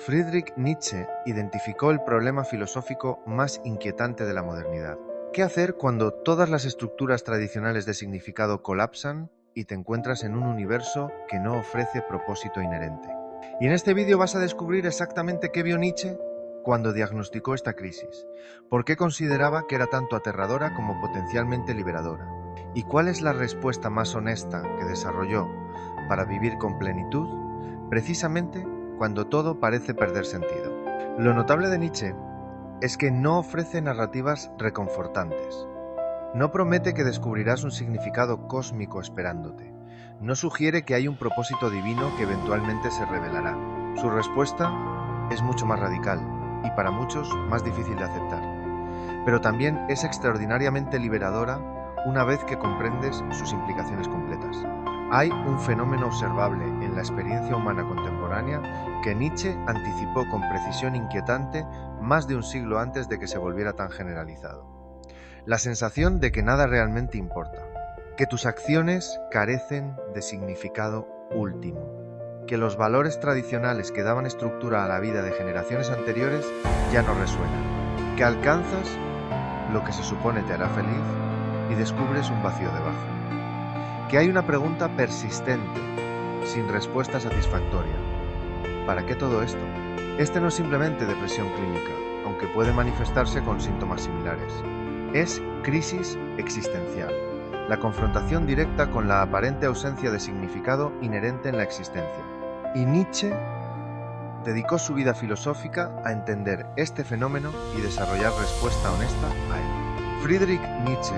Friedrich Nietzsche identificó el problema filosófico más inquietante de la modernidad. ¿Qué hacer cuando todas las estructuras tradicionales de significado colapsan y te encuentras en un universo que no ofrece propósito inherente? Y en este vídeo vas a descubrir exactamente qué vio Nietzsche cuando diagnosticó esta crisis, por qué consideraba que era tanto aterradora como potencialmente liberadora, y cuál es la respuesta más honesta que desarrolló para vivir con plenitud, precisamente cuando todo parece perder sentido. Lo notable de Nietzsche es que no ofrece narrativas reconfortantes. No promete que descubrirás un significado cósmico esperándote. No sugiere que hay un propósito divino que eventualmente se revelará. Su respuesta es mucho más radical y para muchos más difícil de aceptar. Pero también es extraordinariamente liberadora una vez que comprendes sus implicaciones completas. Hay un fenómeno observable en la experiencia humana contemporánea que Nietzsche anticipó con precisión inquietante más de un siglo antes de que se volviera tan generalizado. La sensación de que nada realmente importa, que tus acciones carecen de significado último, que los valores tradicionales que daban estructura a la vida de generaciones anteriores ya no resuenan, que alcanzas lo que se supone te hará feliz y descubres un vacío debajo. Que hay una pregunta persistente, sin respuesta satisfactoria. ¿Para qué todo esto? Este no es simplemente depresión clínica, aunque puede manifestarse con síntomas similares. Es crisis existencial, la confrontación directa con la aparente ausencia de significado inherente en la existencia. Y Nietzsche dedicó su vida filosófica a entender este fenómeno y desarrollar respuesta honesta a él. Friedrich Nietzsche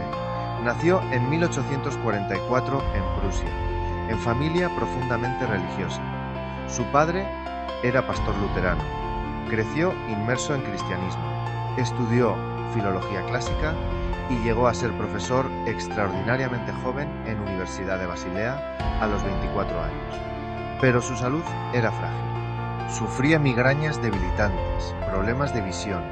nació en 1844 en Prusia, en familia profundamente religiosa. Su padre era pastor luterano. Creció inmerso en cristianismo. Estudió filología clásica y llegó a ser profesor extraordinariamente joven en Universidad de Basilea a los 24 años. Pero su salud era frágil. Sufría migrañas debilitantes, problemas de visión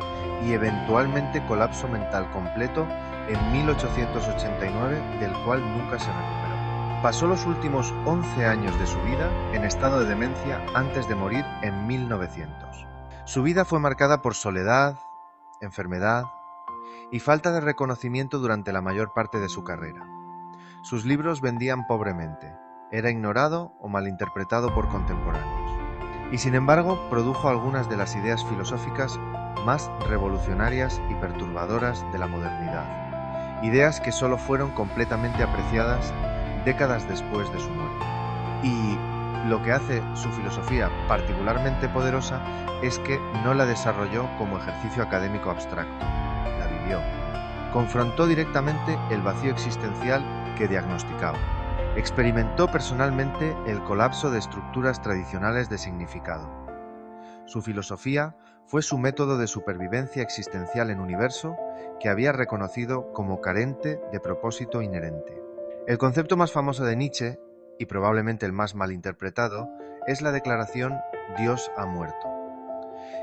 y eventualmente colapso mental completo en 1889, del cual nunca se recuperó. Pasó los últimos 11 años de su vida en estado de demencia antes de morir en 1900. Su vida fue marcada por soledad, enfermedad y falta de reconocimiento durante la mayor parte de su carrera. Sus libros vendían pobremente, era ignorado o malinterpretado por contemporáneos. Y sin embargo, produjo algunas de las ideas filosóficas más revolucionarias y perturbadoras de la modernidad. Ideas que solo fueron completamente apreciadas décadas después de su muerte. Y lo que hace su filosofía particularmente poderosa es que no la desarrolló como ejercicio académico abstracto, la vivió. Confrontó directamente el vacío existencial que diagnosticaba. Experimentó personalmente el colapso de estructuras tradicionales de significado. Su filosofía fue su método de supervivencia existencial en un universo que había reconocido como carente de propósito inherente. El concepto más famoso de Nietzsche, y probablemente el más malinterpretado, es la declaración «Dios ha muerto».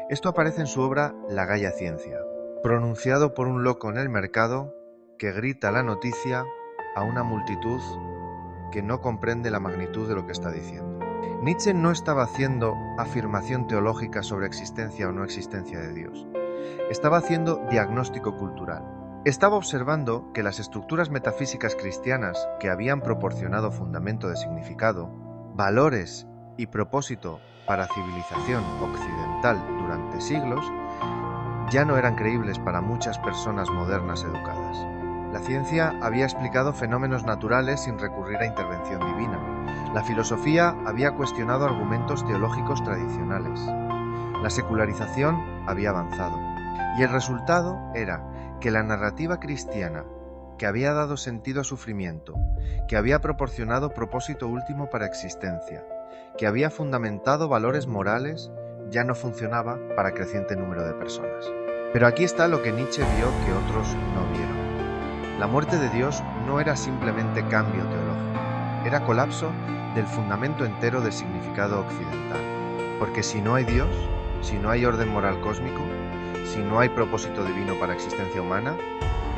Esto aparece en su obra La Gaya Ciencia, pronunciado por un loco en el mercado que grita la noticia a una multitud que no comprende la magnitud de lo que está diciendo. Nietzsche no estaba haciendo afirmación teológica sobre existencia o no existencia de Dios. Estaba haciendo diagnóstico cultural. Estaba observando que las estructuras metafísicas cristianas que habían proporcionado fundamento de significado, valores y propósito para civilización occidental durante siglos, ya no eran creíbles para muchas personas modernas educadas. La ciencia había explicado fenómenos naturales sin recurrir a intervención divina. La filosofía había cuestionado argumentos teológicos tradicionales. La secularización había avanzado. Y el resultado era que la narrativa cristiana, que había dado sentido a sufrimiento, que había proporcionado propósito último para existencia, que había fundamentado valores morales, ya no funcionaba para creciente número de personas. Pero aquí está lo que Nietzsche vio que otros no vieron. La muerte de Dios no era simplemente cambio teológico, era colapso del fundamento entero del significado occidental. Porque si no hay Dios, si no hay orden moral cósmico, si no hay propósito divino para existencia humana,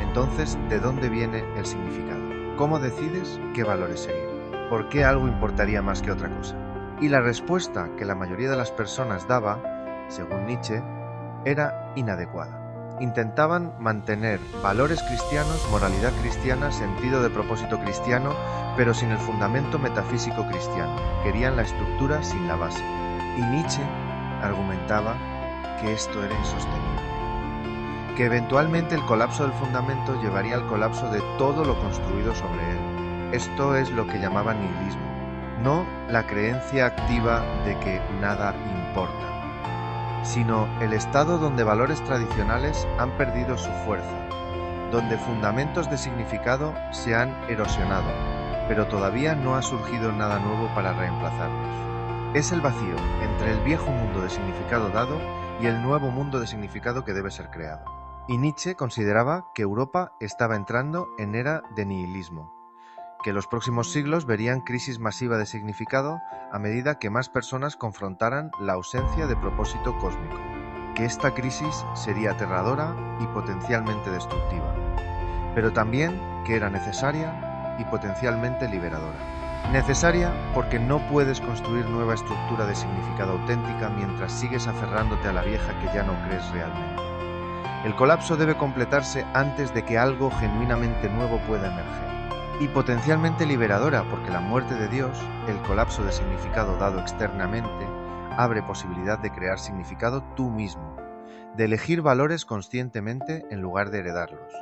entonces, ¿de dónde viene el significado? ¿Cómo decides qué valores seguir? ¿Por qué algo importaría más que otra cosa? Y la respuesta que la mayoría de las personas daba según Nietzsche, era inadecuada. Intentaban mantener valores cristianos, moralidad cristiana, sentido de propósito cristiano, pero sin el fundamento metafísico cristiano. Querían la estructura sin la base. Y Nietzsche argumentaba que esto era insostenible, que eventualmente el colapso del fundamento llevaría al colapso de todo lo construido sobre él. Esto es lo que llamaba nihilismo, no la creencia activa de que nada importa, sino el estado donde valores tradicionales han perdido su fuerza, donde fundamentos de significado se han erosionado, pero todavía no ha surgido nada nuevo para reemplazarlos. Es el vacío entre el viejo mundo de significado dado y el nuevo mundo de significado que debe ser creado. Y Nietzsche consideraba que Europa estaba entrando en era de nihilismo, que los próximos siglos verían crisis masiva de significado a medida que más personas confrontaran la ausencia de propósito cósmico, que esta crisis sería aterradora y potencialmente destructiva, pero también que era necesaria y potencialmente liberadora. Necesaria porque no puedes construir nueva estructura de significado auténtica mientras sigues aferrándote a la vieja que ya no crees realmente. El colapso debe completarse antes de que algo genuinamente nuevo pueda emerger. Y potencialmente liberadora porque la muerte de Dios, el colapso de significado dado externamente, abre posibilidad de crear significado tú mismo, de elegir valores conscientemente en lugar de heredarlos,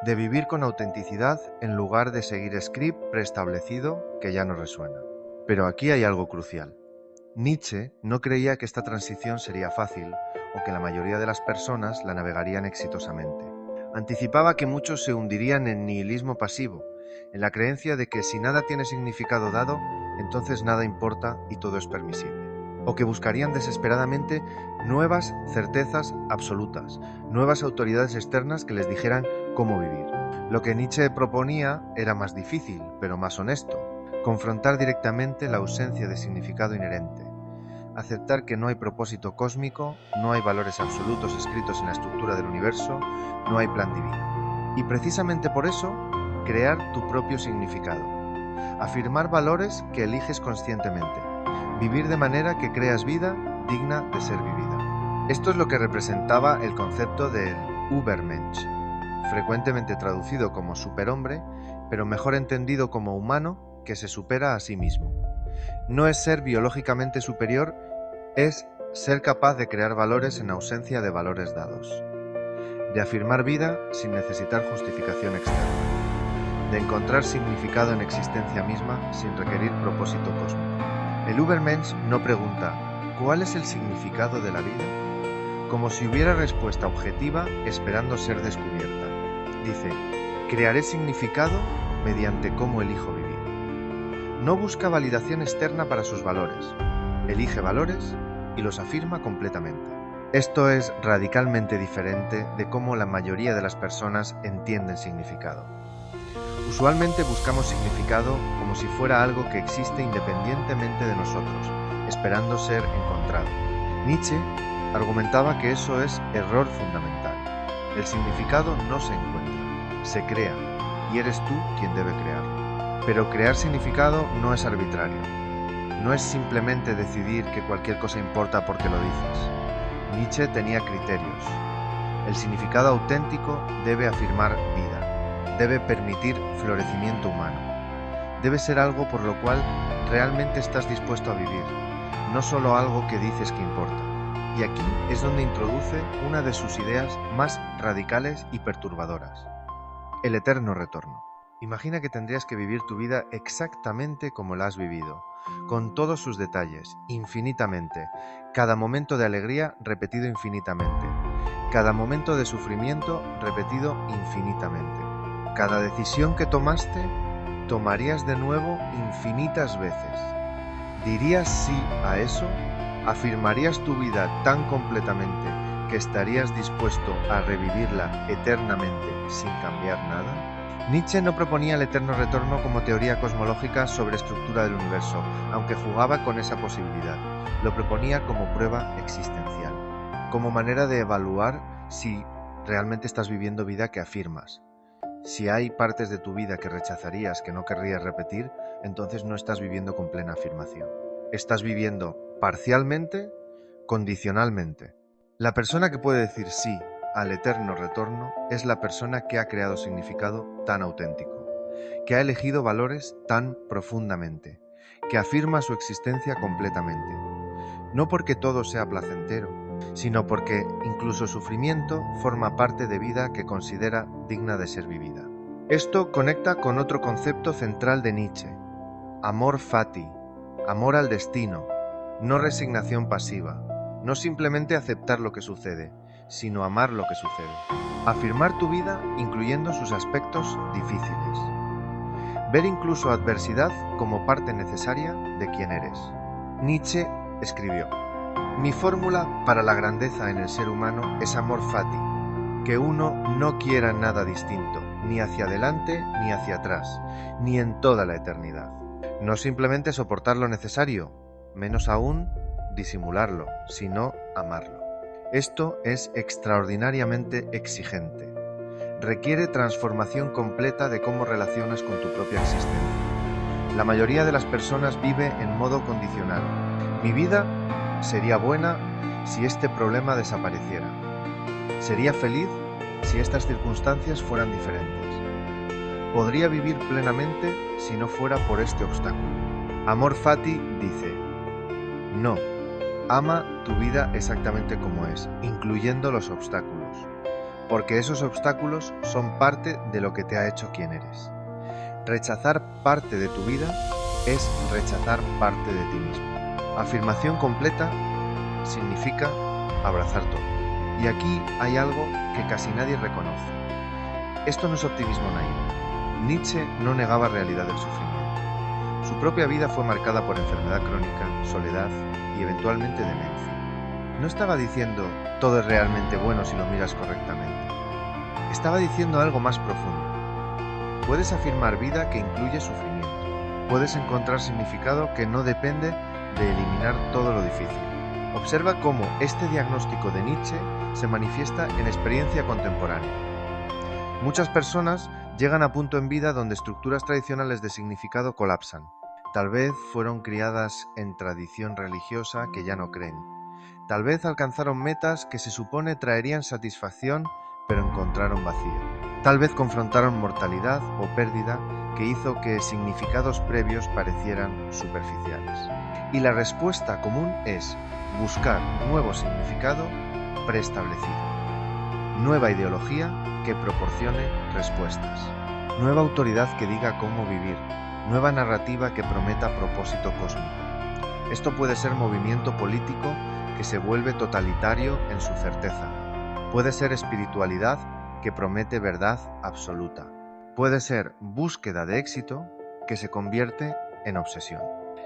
de vivir con autenticidad en lugar de seguir script preestablecido que ya no resuena. Pero aquí hay algo crucial. Nietzsche no creía que esta transición sería fácil o que la mayoría de las personas la navegarían exitosamente. Anticipaba que muchos se hundirían en nihilismo pasivo, en la creencia de que si nada tiene significado dado, entonces nada importa y todo es permisible. O que buscarían desesperadamente nuevas certezas absolutas, nuevas autoridades externas que les dijeran cómo vivir. Lo que Nietzsche proponía era más difícil, pero más honesto: confrontar directamente la ausencia de significado inherente, aceptar que no hay propósito cósmico, no hay valores absolutos escritos en la estructura del universo, no hay plan divino. Y precisamente por eso, crear tu propio significado, afirmar valores que eliges conscientemente, vivir de manera que creas vida digna de ser vivida. Esto es lo que representaba el concepto del Übermensch, frecuentemente traducido como superhombre, pero mejor entendido como humano que se supera a sí mismo. No es ser biológicamente superior, es ser capaz de crear valores en ausencia de valores dados, de afirmar vida sin necesitar justificación externa, de encontrar significado en existencia misma sin requerir propósito cósmico. El Übermensch no pregunta ¿cuál es el significado de la vida?, como si hubiera respuesta objetiva esperando ser descubierta. Dice, crearé significado mediante cómo elijo vivir. No busca validación externa para sus valores, elige valores y los afirma completamente. Esto es radicalmente diferente de cómo la mayoría de las personas entienden significado. Usualmente buscamos significado como si fuera algo que existe independientemente de nosotros, esperando ser encontrado. Nietzsche argumentaba que eso es error fundamental. El significado no se encuentra, se crea, y eres tú quien debe crearlo. Pero crear significado no es arbitrario. No es simplemente decidir que cualquier cosa importa porque lo dices. Nietzsche tenía criterios. El significado auténtico debe afirmar vida, debe permitir florecimiento humano, debe ser algo por lo cual realmente estás dispuesto a vivir, no solo algo que dices que importa. Y aquí es donde introduce una de sus ideas más radicales y perturbadoras: el eterno retorno. Imagina que tendrías que vivir tu vida exactamente como la has vivido, con todos sus detalles, infinitamente, cada momento de alegría repetido infinitamente, cada momento de sufrimiento repetido infinitamente. Cada decisión que tomaste, tomarías de nuevo infinitas veces. ¿Dirías sí a eso? ¿Afirmarías tu vida tan completamente que estarías dispuesto a revivirla eternamente sin cambiar nada? Nietzsche no proponía el eterno retorno como teoría cosmológica sobre estructura del universo, aunque jugaba con esa posibilidad. Lo proponía como prueba existencial, como manera de evaluar si realmente estás viviendo vida que afirmas. Si hay partes de tu vida que rechazarías, que no querrías repetir, entonces no estás viviendo con plena afirmación. Estás viviendo parcialmente, condicionalmente, La persona que puede decir sí al eterno retorno es la persona que ha creado significado tan auténtico, que ha elegido valores tan profundamente, que afirma su existencia completamente. No porque todo sea placentero, sino porque incluso sufrimiento forma parte de vida que considera digna de ser vivida. Esto conecta con otro concepto central de Nietzsche: amor fati, amor al destino, no resignación pasiva, no simplemente aceptar lo que sucede, sino amar lo que sucede. Afirmar tu vida incluyendo sus aspectos difíciles. Ver incluso adversidad como parte necesaria de quien eres. Nietzsche escribió: mi fórmula para la grandeza en el ser humano es amor fati, que uno no quiera nada distinto, ni hacia adelante ni hacia atrás, ni en toda la eternidad. No simplemente soportar lo necesario, menos aún disimularlo, sino amarlo. Esto es extraordinariamente exigente. Requiere transformación completa de cómo relacionas con tu propia existencia. La mayoría de las personas vive en modo condicional. Mi vida sería buena si este problema desapareciera. Sería feliz si estas circunstancias fueran diferentes. Podría vivir plenamente si no fuera por este obstáculo. Amor fati dice: no, ama tu vida exactamente como es, incluyendo los obstáculos, porque esos obstáculos son parte de lo que te ha hecho quien eres. Rechazar parte de tu vida es rechazar parte de ti mismo. Afirmación completa significa abrazar todo. Y aquí hay algo que casi nadie reconoce. Esto no es optimismo naivo. Nietzsche no negaba realidad del sufrimiento. Su propia vida fue marcada por enfermedad crónica, soledad y eventualmente demencia. No estaba diciendo todo es realmente bueno si lo miras correctamente. Estaba diciendo algo más profundo. Puedes afirmar vida que incluye sufrimiento. Puedes encontrar significado que no depende de eliminar todo lo difícil. Observa cómo este diagnóstico de Nietzsche se manifiesta en experiencia contemporánea. Muchas personas llegan a punto en vida donde estructuras tradicionales de significado colapsan. Tal vez fueron criadas en tradición religiosa que ya no creen. Tal vez alcanzaron metas que se supone traerían satisfacción, pero encontraron vacío. Tal vez confrontaron mortalidad o pérdida que hizo que significados previos parecieran superficiales. Y la respuesta común es buscar nuevo significado preestablecido. Nueva ideología que proporcione respuestas. Nueva autoridad que diga cómo vivir. Nueva narrativa que prometa propósito cósmico. Esto puede ser movimiento político que se vuelve totalitario en su certeza. Puede ser espiritualidad que promete verdad absoluta. Puede ser búsqueda de éxito que se convierte en obsesión.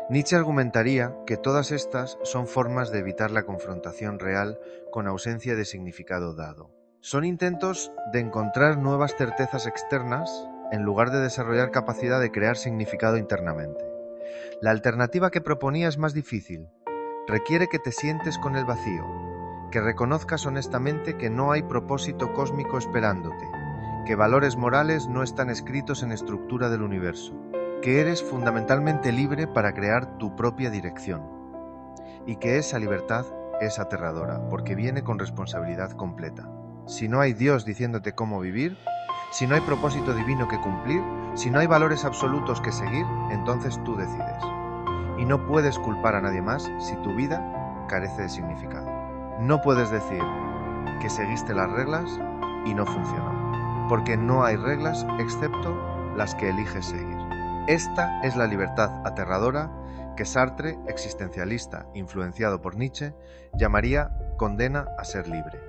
Nietzsche argumentaría que todas estas son formas de evitar la confrontación real con ausencia de significado dado. Son intentos de encontrar nuevas certezas externas en lugar de desarrollar capacidad de crear significado internamente. La alternativa que proponía es más difícil. Requiere que te sientes con el vacío, que reconozcas honestamente que no hay propósito cósmico esperándote, que valores morales no están escritos en estructura del universo, que eres fundamentalmente libre para crear tu propia dirección, y que esa libertad es aterradora, porque viene con responsabilidad completa. Si no hay Dios diciéndote cómo vivir, si no hay propósito divino que cumplir, si no hay valores absolutos que seguir, entonces tú decides. Y no puedes culpar a nadie más si tu vida carece de significado. No puedes decir que seguiste las reglas y no funcionó, porque no hay reglas excepto las que eliges seguir. Esta es la libertad aterradora que Sartre, existencialista influenciado por Nietzsche, llamaría condena a ser libre.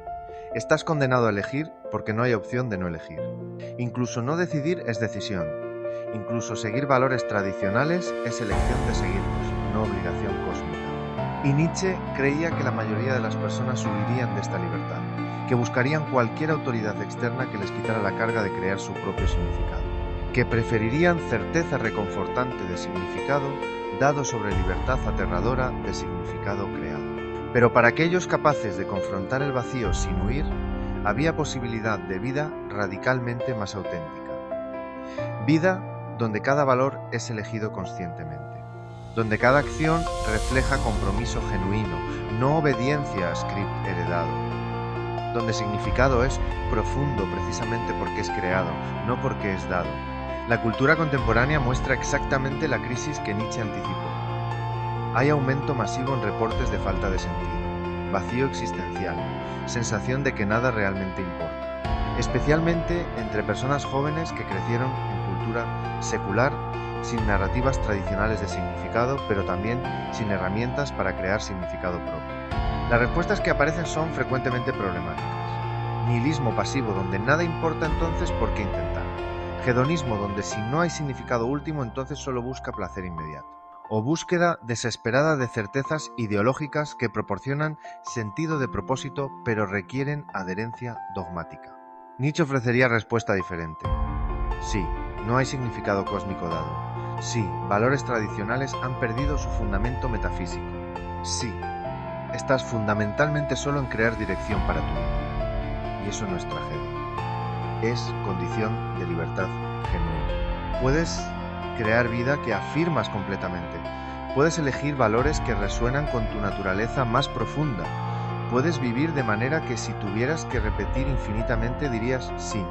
Estás condenado a elegir porque no hay opción de no elegir. Incluso no decidir es decisión. Incluso seguir valores tradicionales es elección de seguirlos, no obligación cósmica. Y Nietzsche creía que la mayoría de las personas huirían de esta libertad, que buscarían cualquier autoridad externa que les quitara la carga de crear su propio significado, que preferirían certeza reconfortante de significado dado sobre libertad aterradora de significado creado. Pero para aquellos capaces de confrontar el vacío sin huir, había posibilidad de vida radicalmente más auténtica. Vida donde cada valor es elegido conscientemente. donde cada acción refleja compromiso genuino, no obediencia a script heredado, donde significado es profundo precisamente porque es creado, no porque es dado. La cultura contemporánea muestra exactamente la crisis que Nietzsche anticipó. Hay aumento masivo en reportes de falta de sentido, vacío existencial, sensación de que nada realmente importa, especialmente entre personas jóvenes que crecieron en cultura secular, sin narrativas tradicionales de significado, pero también sin herramientas para crear significado propio. Las respuestas que aparecen son frecuentemente problemáticas. Nihilismo pasivo, donde nada importa, entonces ¿por qué intentar? Hedonismo, donde si no hay significado último, entonces solo busca placer inmediato. O búsqueda desesperada de certezas ideológicas que proporcionan sentido de propósito, pero requieren adherencia dogmática. Nietzsche ofrecería respuesta diferente. Sí, no hay significado cósmico dado. Sí, valores tradicionales han perdido su fundamento metafísico. Sí, estás fundamentalmente solo en crear dirección para tu vida. Y eso no es tragedia. Es condición de libertad genuina. Puedes crear vida que afirmas completamente. Puedes elegir valores que resuenan con tu naturaleza más profunda. Puedes vivir de manera que si tuvieras que repetir infinitamente dirías sí.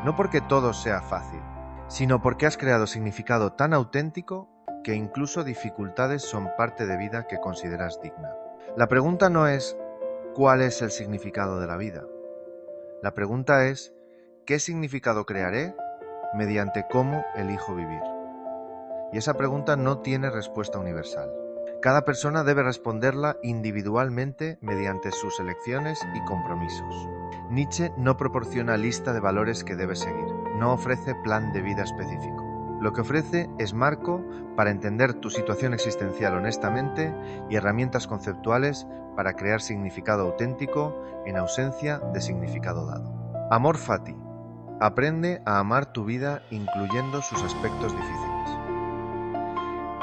No porque todo sea fácil, sino porque has creado significado tan auténtico que incluso dificultades son parte de vida que consideras digna. La pregunta no es ¿cuál es el significado de la vida? La pregunta es ¿qué significado crearé mediante cómo elijo vivir? Y esa pregunta no tiene respuesta universal. Cada persona debe responderla individualmente mediante sus elecciones y compromisos. Nietzsche no proporciona lista de valores que debes seguir, no ofrece plan de vida específico. Lo que ofrece es marco para entender tu situación existencial honestamente y herramientas conceptuales para crear significado auténtico en ausencia de significado dado. Amor fati. Aprende a amar tu vida incluyendo sus aspectos difíciles.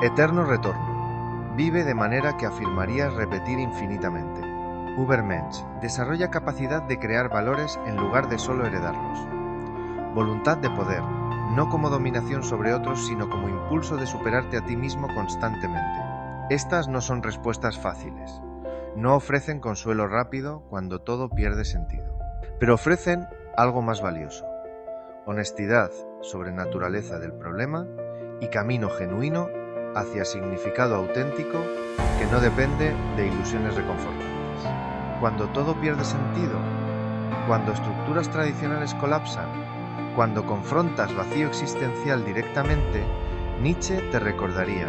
Eterno retorno. Vive de manera que afirmarías repetir infinitamente. Übermensch. Desarrolla capacidad de crear valores en lugar de solo heredarlos. Voluntad de poder. No como dominación sobre otros, sino como impulso de superarte a ti mismo constantemente. Estas no son respuestas fáciles. No ofrecen consuelo rápido cuando todo pierde sentido. Pero ofrecen algo más valioso. Honestidad sobre naturaleza del problema y camino genuino hacia significado auténtico que no depende de ilusiones reconfortantes. Cuando todo pierde sentido, cuando estructuras tradicionales colapsan, cuando confrontas vacío existencial directamente, Nietzsche te recordaría: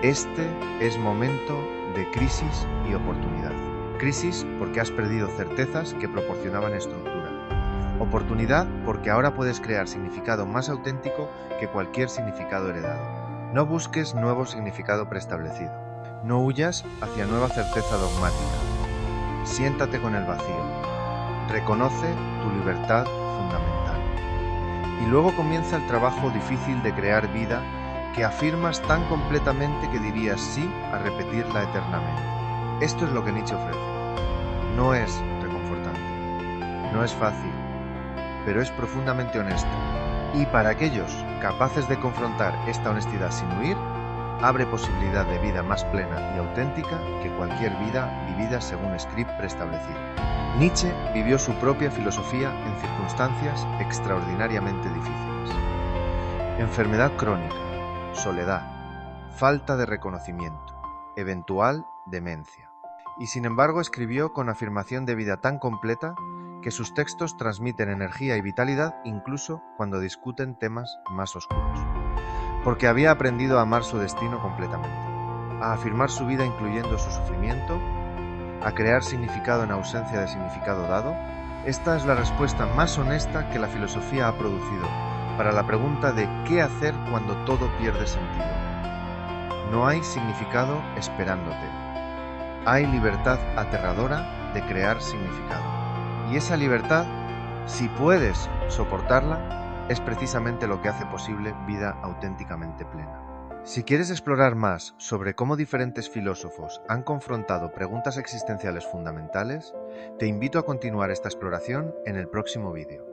este es momento de crisis y oportunidad. Crisis porque has perdido certezas que proporcionaban estructura. Oportunidad porque ahora puedes crear significado más auténtico que cualquier significado heredado. No busques nuevo significado preestablecido. No huyas hacia nueva certeza dogmática. Siéntate con el vacío. Reconoce tu libertad fundamental. Y luego comienza el trabajo difícil de crear vida que afirmas tan completamente que dirías sí a repetirla eternamente. Esto es lo que Nietzsche ofrece. No es reconfortante. No es fácil. Pero es profundamente honesto. Y para aquellos capaces de confrontar esta honestidad sin huir, abre posibilidad de vida más plena y auténtica que cualquier vida vivida según script preestablecido. Nietzsche vivió su propia filosofía en circunstancias extraordinariamente difíciles. Enfermedad crónica, soledad, falta de reconocimiento, eventual demencia. Y sin embargo escribió con afirmación de vida tan completa que sus textos transmiten energía y vitalidad incluso cuando discuten temas más oscuros. Porque había aprendido a amar su destino completamente, a afirmar su vida incluyendo su sufrimiento, a crear significado en ausencia de significado dado. Esta es la respuesta más honesta que la filosofía ha producido para la pregunta de ¿qué hacer cuando todo pierde sentido? No hay significado esperándote. Hay libertad aterradora de crear significado. Y esa libertad, si puedes soportarla, es precisamente lo que hace posible vida auténticamente plena. Si quieres explorar más sobre cómo diferentes filósofos han confrontado preguntas existenciales fundamentales, te invito a continuar esta exploración en el próximo vídeo.